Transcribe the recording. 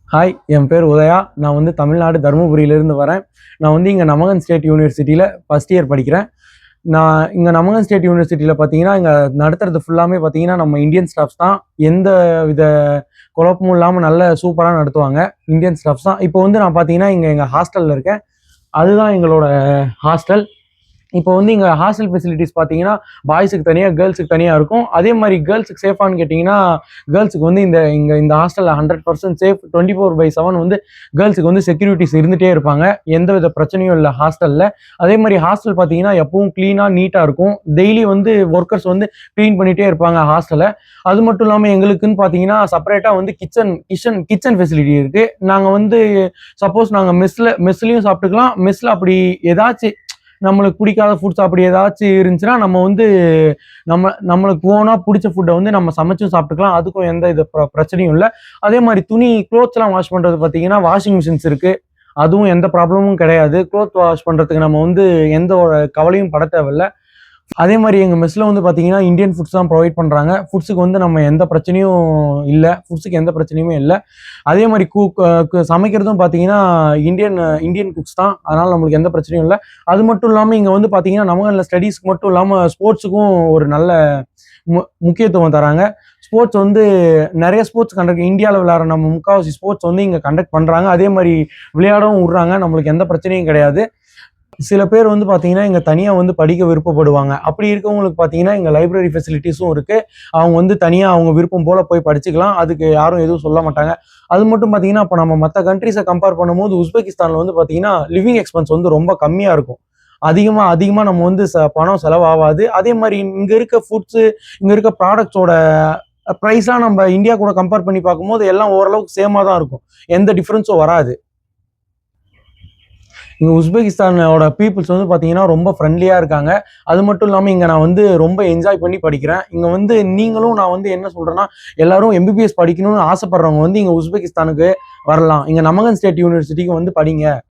Hi, என் பேர் உதயா. நான் வந்து தமிழ்நாடு தருமபுரியிலேருந்து வரேன். நான் வந்து இங்கே நமகன் ஸ்டேட் யூனிவர்சிட்டியில் ஃபஸ்ட் இயர் படிக்கிறேன். நான் இங்கே நமகன் ஸ்டேட் யூனிவர்சிட்டியில் பார்த்தீங்கன்னா, இங்கே நடத்துறது ஃபுல்லாமே பார்த்தீங்கன்னா, நம்ம இந்தியன் ஸ்டாஃப்ஸ் தான். எந்த வித குழப்பமும் இல்லாமல் நல்ல சூப்பராக நடத்துவாங்க. இந்தியன் ஸ்டாஃப்ஸ் தான். இப்போ வந்து நான் பார்த்தீங்கன்னா, இங்கே எங்கள் ஹாஸ்டலில் இருக்கேன். அதுதான் எங்களோட ஹாஸ்டல். இப்போ வந்து இங்கே ஹாஸ்டல் ஃபெசிலிட்டிஸ் பார்த்தீங்கன்னா, பாய்ஸுக்கு தனியாக, கேர்ள்ஸுக்கு தனியாக இருக்கும். அதே மாதிரி கேர்ள்ஸுக்கு சேஃபான்னு கேட்டிங்கன்னா, கேர்ள்ஸுக்கு வந்து இந்த ஹாஸ்டலில் 100% சேஃப். 24/7 வந்து கேர்ள்ஸுக்கு வந்து செக்யூரிட்டிஸ் இருந்துகிட்டே இருப்பாங்க. எந்தவித பிரச்சனையும் இல்லை ஹாஸ்டலில். அதே மாதிரி ஹாஸ்டல் பார்த்தீங்கன்னா, எப்பவும் க்ளீனாக, நீட்டாக இருக்கும். டெய்லி வந்து ஒர்க்கர்ஸ் வந்து க்ளீன் பண்ணிகிட்டே இருப்பாங்க ஹாஸ்டலை. அது மட்டும் இல்லாமல் எங்களுக்குன்னு பார்த்தீங்கன்னா, செப்பரேட்டாக வந்து கிச்சன் ஃபெசிலிட்டி இருக்குது. நாங்கள் வந்து சப்போஸ் நாங்கள் மெஸ்லையும் சாப்பிட்டுக்கலாம். மெஸ்ஸில் அப்படி ஏதாச்சும் நம்மளுக்கு பிடிக்காத ஃபுட்ஸ் அப்படி ஏதாச்சும் இருந்துச்சுன்னா, நம்ம வந்து நம்மளுக்கு ஓனா பிடிச்ச ஃபுட்டை வந்து நம்ம சமைச்சும் சாப்பிட்டுக்கலாம். அதுக்கும் எந்த இது பிரச்சனையும் இல்லை. அதே மாதிரி க்ளோத்ஸ்லாம் வாஷ் பண்ணுறது பார்த்தீங்கன்னா, வாஷிங் மிஷின்ஸ் இருக்குது. அதுவும் எந்த ப்ராப்ளமும் கிடையாது. க்ளோத் வாஷ் பண்ணுறதுக்கு நம்ம வந்து எந்த ஒரு கவலையும் பட தேவையில்ல. அதே மாதிரி எங்கள் மெஸ்ஸில் வந்து பார்த்தீங்கன்னா, இந்தியன் ஃபுட்ஸ் தான் ப்ரொவைட் பண்ணுறாங்க. ஃபுட்ஸுக்கு வந்து நம்ம எந்த பிரச்சனையும் இல்லை. ஃபுட்ஸுக்கு எந்த பிரச்சனையுமே இல்லை. அதே மாதிரி சமைக்கிறதும் பார்த்தீங்கன்னா, இந்தியன் குக்ஸ் தான். அதனால் நம்மளுக்கு எந்த பிரச்சனையும் இல்லை. அது மட்டும் இல்லாமல் இங்கே வந்து பார்த்தீங்கன்னா, நமக்கு ஸ்டடீஸ்க்கு மட்டும் இல்லாமல் ஸ்போர்ட்ஸுக்கும் ஒரு நல்ல முக்கியத்துவம் தராங்க. ஸ்போர்ட்ஸ் வந்து நிறைய ஸ்போர்ட்ஸ் இந்தியாவில் விளையாடுற நம்ம முக்கால்வாசி ஸ்போர்ட்ஸ் வந்து இங்கே கண்டக்ட் பண்ணுறாங்க. அதே மாதிரி விளையாடவும் விட்றாங்க. நம்மளுக்கு எந்த பிரச்சனையும் கிடையாது. சில பேர் வந்து பார்த்தீங்கன்னா, இங்கே தனியாக வந்து படிக்க விருப்பப்படுவாங்க. அப்படி இருக்கவங்களுக்கு பார்த்தீங்கன்னா, இங்கே லைப்ரரி ஃபெசிலிட்டிஸும் இருக்குது. அவங்க வந்து தனியாக அவங்க விருப்பம் போல் போய் படிச்சுக்கலாம். அதுக்கு யாரும் எதுவும் சொல்ல மாட்டாங்க. அது மட்டும் பார்த்தீங்கன்னா, இப்போ நம்ம மற்ற கண்ட்ரீஸை கம்பேர் பண்ணும்போது உஸ்பெகிஸ்தானில் வந்து பார்த்தீங்கன்னா, லிவிங் எக்ஸ்பென்ஸ் வந்து ரொம்ப கம்மியாக இருக்கும். அதிகமாக நம்ம வந்து பணம் செலவாகாது. அதே மாதிரி இங்கே இருக்க ஃபுட்ஸு, இங்கே இருக்க ப்ராடக்ட்ஸோட ப்ரைஸ்லாம் நம்ம இந்தியா கூட கம்பேர் பண்ணி பார்க்கும்போது எல்லாம் ஓரளவுக்கு சேமாக தான் இருக்கும். எந்த டிஃப்ரென்ஸும் வராது. இங்கே உஸ்பெகிஸ்தானோட பீப்புள்ஸ் வந்து பார்த்தீங்கன்னா ரொம்ப ஃப்ரெண்ட்லியாக இருக்காங்க. அது மட்டும் இல்லாமல் இங்கே நான் வந்து ரொம்ப என்ஜாய் பண்ணி படிக்கிறேன். இங்கே வந்து நீங்களும் நான் வந்து என்ன சொல்கிறேன்னா, எல்லாரும் எம்பிபிஎஸ் படிக்கணும்னு ஆசைப்படுறவங்க வந்து இங்கே உஸ்பெகிஸ்தானுக்கு வரலாம். இங்கே நமகன் ஸ்டேட் யூனிவர்சிட்டிக்கு வந்து படிங்க.